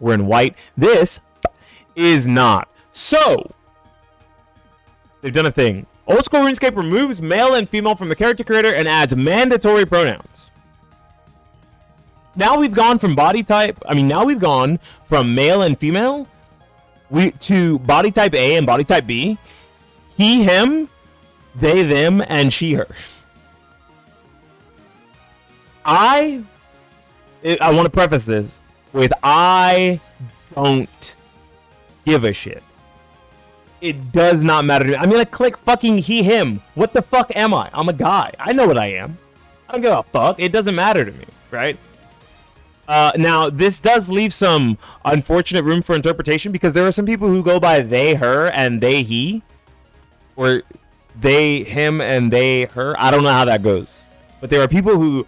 We're in white. This is not. So, they've done a thing. Old school RuneScape removes male and female from the character creator and adds mandatory pronouns. Now we've gone from body type. Now we've gone from male and female to body type A and body type B. He, him, they, them, and she, her. I want to preface this with I don't give a shit. It does not matter to me. I'm gonna click fucking he, him. What the fuck am I? I'm a guy. I know what I am. I don't give a fuck. It doesn't matter to me, right? Now, this does leave some unfortunate room for interpretation because there are some people who go by they, her, and they, he. Or they, him, and they, her. I don't know how that goes. But there are people who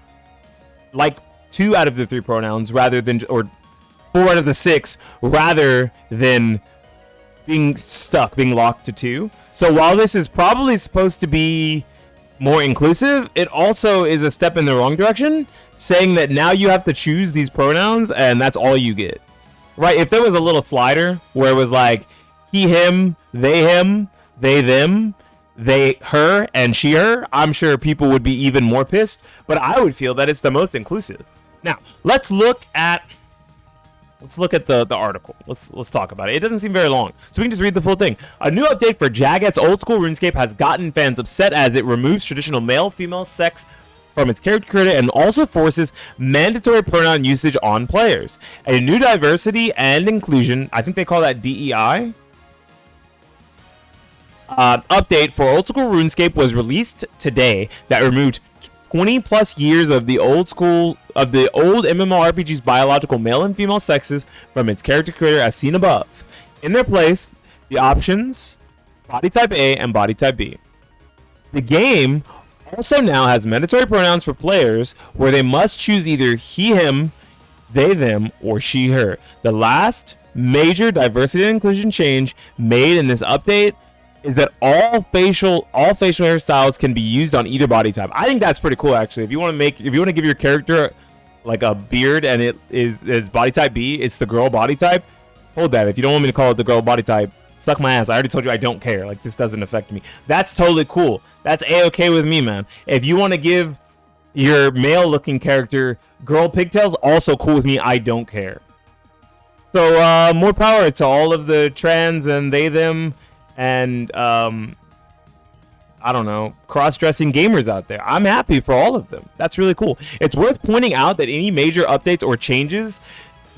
like 2 out of the 3 pronouns rather than, or 4 out of the 6 rather than being locked to 2. So while this is probably supposed to be more inclusive, it also is a step in the wrong direction, saying that now you have to choose these pronouns and that's all you get. Right? If there was a little slider where it was like he, him, they, them, they, her, and she, her, I'm sure people would be even more pissed, but I would feel that it's the most inclusive. Now, let's look at the article. Let's talk about it. It doesn't seem very long, so we can just read the full thing. A new update for Jaget's old school RuneScape has gotten fans upset as it removes traditional male-female sex from its character creator and also forces mandatory pronoun usage on players. A new diversity and inclusion, I think they call that DEI, update for old school RuneScape was released today that removed 20 plus years of the old MMORPG's biological male and female sexes from its character creator as seen above. In their place, the options body type A and body type B. The game also now has mandatory pronouns for players where they must choose either he, him, they, them, or she, her. The last major diversity and inclusion change made in this update is that all facial hairstyles can be used on either body type. I think that's pretty cool, actually. If you want to give your character like a beard and it is body type B, it's the girl body type. Hold that. If you don't want me to call it the girl body type, suck my ass. I already told you I don't care. Like, this doesn't affect me. That's totally cool. That's a-okay with me, man. If you want to give your male-looking character girl pigtails, also cool with me. I don't care. So more power to all of the trans and they, them, and I don't know, cross-dressing gamers out there. I'm happy for all of them. That's really cool. It's worth pointing out that any major updates or changes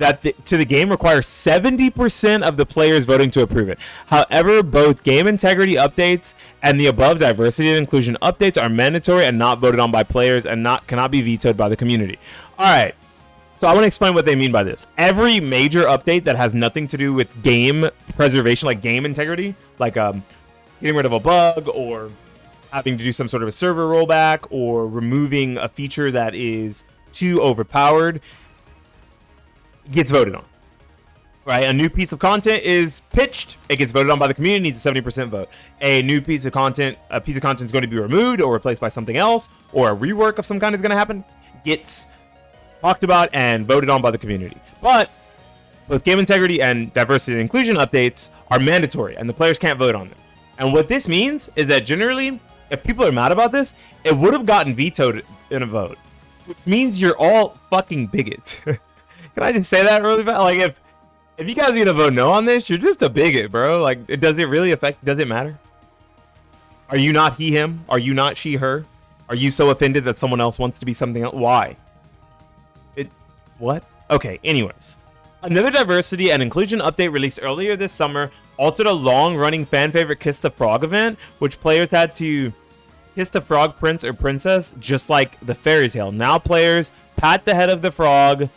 to the game require 70% of the players voting to approve it. However, both game integrity updates and the above diversity and inclusion updates are mandatory and not voted on by players and cannot be vetoed by the community. All right. So I want to explain what they mean by this. Every major update that has nothing to do with game preservation, like game integrity, like getting rid of a bug or having to do some sort of a server rollback or removing a feature that is too overpowered, gets voted on. Right? A new piece of content is pitched, it gets voted on by the community, needs a 70% vote. A piece of content is going to be removed or replaced by something else, or a rework of some kind is going to happen, gets talked about and voted on by the community. But both game integrity and diversity and inclusion updates are mandatory and the players can't vote on them. And what this means is that generally, if people are mad about this, it would have gotten vetoed in a vote, which means you're all fucking bigots. Can I just say that really fast? Like, if you guys are gonna vote no on this, you're just a bigot, bro. Like, does it really affect? Does it matter? Are you not he, him? Are you not she, her? Are you so offended that someone else wants to be something else? Why? What? Okay, anyways. Another diversity and inclusion update released earlier this summer altered a long-running fan-favorite Kiss the Frog event, which players had to kiss the frog prince or princess, just like the fairy tale. Now players pat the head of the frog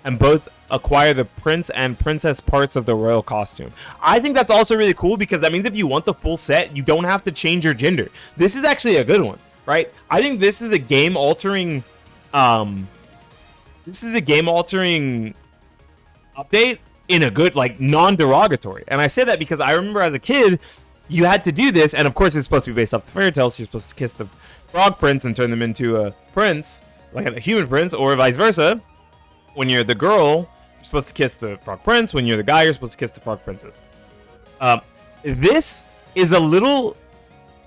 and both acquire the prince and princess parts of the royal costume. I think that's also really cool because that means if you want the full set, you don't have to change your gender. This is actually a good one, right? I think this is a game-altering update in a good, like, non-derogatory. And I say that because I remember as a kid, you had to do this, and of course it's supposed to be based off the fairy tales. So you're supposed to kiss the frog prince and turn them into a prince, like a human prince, or vice versa. When you're the girl, You're supposed to kiss the frog prince. When you're the guy, you're supposed to kiss the frog princess. This is a little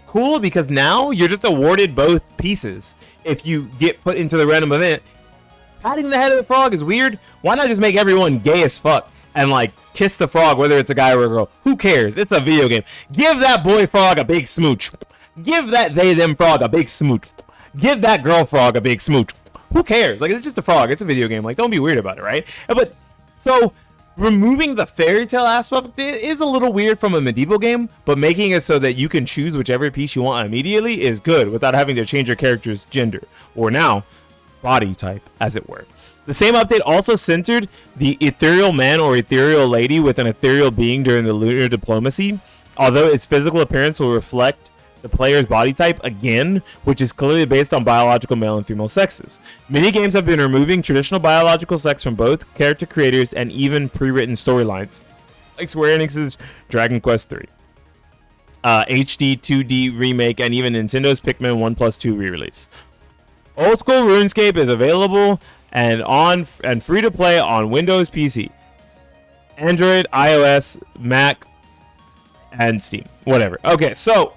cool because now you're just awarded both pieces if you get put into the random event. Patting the head of the frog is weird. Why not just make everyone gay as fuck and like kiss the frog, whether it's a guy or a girl? Who cares? It's a video game. Give that boy frog a big smooch. Give that they them frog a big smooch. Give that girl frog a big smooch. Who cares? Like, it's just a frog. It's a video game. Like, don't be weird about it, right? But so removing the fairy tale aspect is a little weird from a medieval game, but making it so that you can choose whichever piece you want immediately is good without having to change your character's gender, or now body type, as it were. The same update also centered the ethereal man or ethereal lady with an ethereal being during the lunar diplomacy, although its physical appearance will reflect the player's body type again, which is clearly based on biological male and female sexes. Many games have been removing traditional biological sex from both character creators and even pre-written storylines, like Square Enix's Dragon Quest III, HD 2D remake, and even Nintendo's Pikmin 1+2 re-release. Old school RuneScape is available and free to play on Windows PC, Android, iOS, Mac, and Steam. Whatever. Okay, so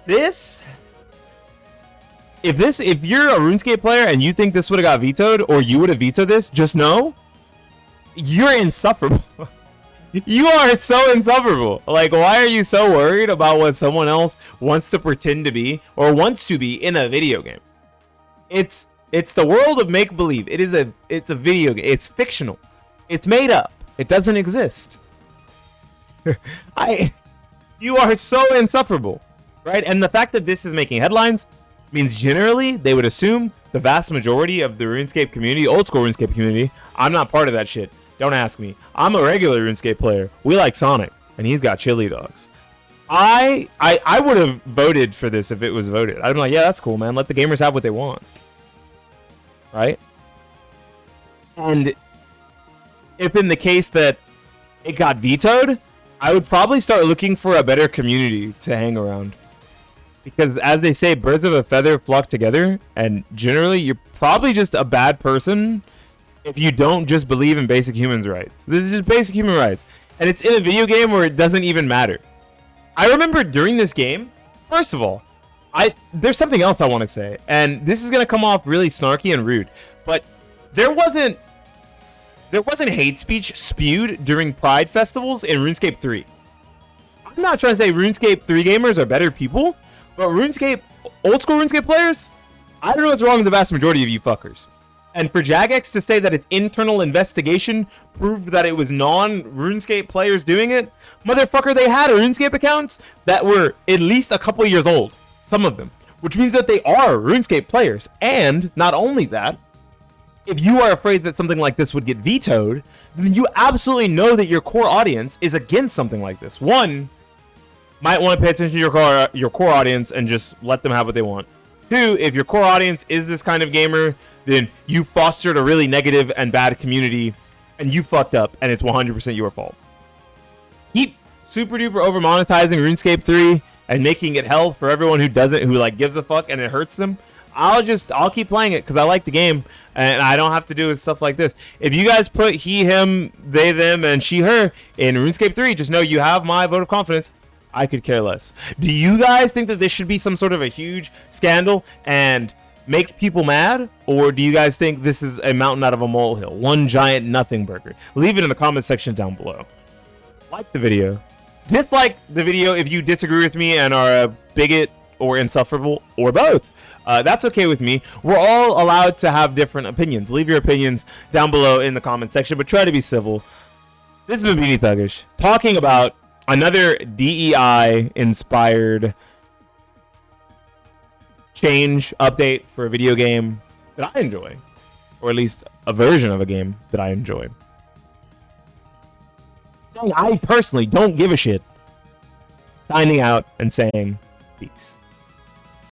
if you're a RuneScape player and you think this would have got vetoed, or you would have vetoed this, just know you're insufferable. You are so insufferable. Like, why are you so worried about what someone else wants to pretend to be or wants to be in a video game? It's the world of make-believe. It's a video game. It's fictional. It's made up. It doesn't exist. You are so insufferable, right? And the fact that this is making headlines means generally they would assume the vast majority of the RuneScape community, old school RuneScape community, I'm not part of that shit. Don't ask me. I'm a regular RuneScape player. We like Sonic, and he's got chili dogs. I would have voted for this if it was voted. I'd be like, yeah, that's cool, man. Let the gamers have what they want. Right? And if in the case that it got vetoed, I would probably start looking for a better community to hang around. Because as they say, birds of a feather flock together, and generally you're probably just a bad person if you don't just believe in basic human rights. This is just basic human rights. And it's in a video game where it doesn't even matter. I remember during this game, first of all, there's something else I want to say, and this is going to come off really snarky and rude, but there wasn't hate speech spewed during Pride festivals in RuneScape 3. I'm not trying to say RuneScape 3 gamers are better people, but RuneScape, old school RuneScape players, I don't know what's wrong with the vast majority of you fuckers. And for Jagex to say that its internal investigation proved that it was non-RuneScape players doing it, motherfucker, they had RuneScape accounts that were at least a couple years old. Some of them, which means that they are RuneScape players. And not only that, if you are afraid that something like this would get vetoed, then you absolutely know that your core audience is against something like this. One, might want to pay attention to your core audience and just let them have what they want. Two, if your core audience is this kind of gamer, then you fostered a really negative and bad community and you fucked up, and it's 100% your fault. Keep super duper over monetizing RuneScape 3 and making it hell for everyone who doesn't, who like gives a fuck and it hurts them. I'll keep playing it because I like the game and I don't have to do with stuff like this. If you guys put he, him, they, them, and she, her in RuneScape 3, just know you have my vote of confidence. I could care less. Do you guys think that this should be some sort of a huge scandal and make people mad? Or do you guys think this is a mountain out of a molehill? One giant nothing burger? Leave it in the comment section down below. Like the video. Dislike the video if you disagree with me and are a bigot or insufferable or both. That's okay with me. We're all allowed to have different opinions. Leave your opinions down below in the comment section, but try to be civil. This is Beanie Thuggish talking about another DEI-inspired change update for a video game that I enjoy, or at least a version of a game that I enjoy. Saying I personally don't give a shit. Signing out and saying peace.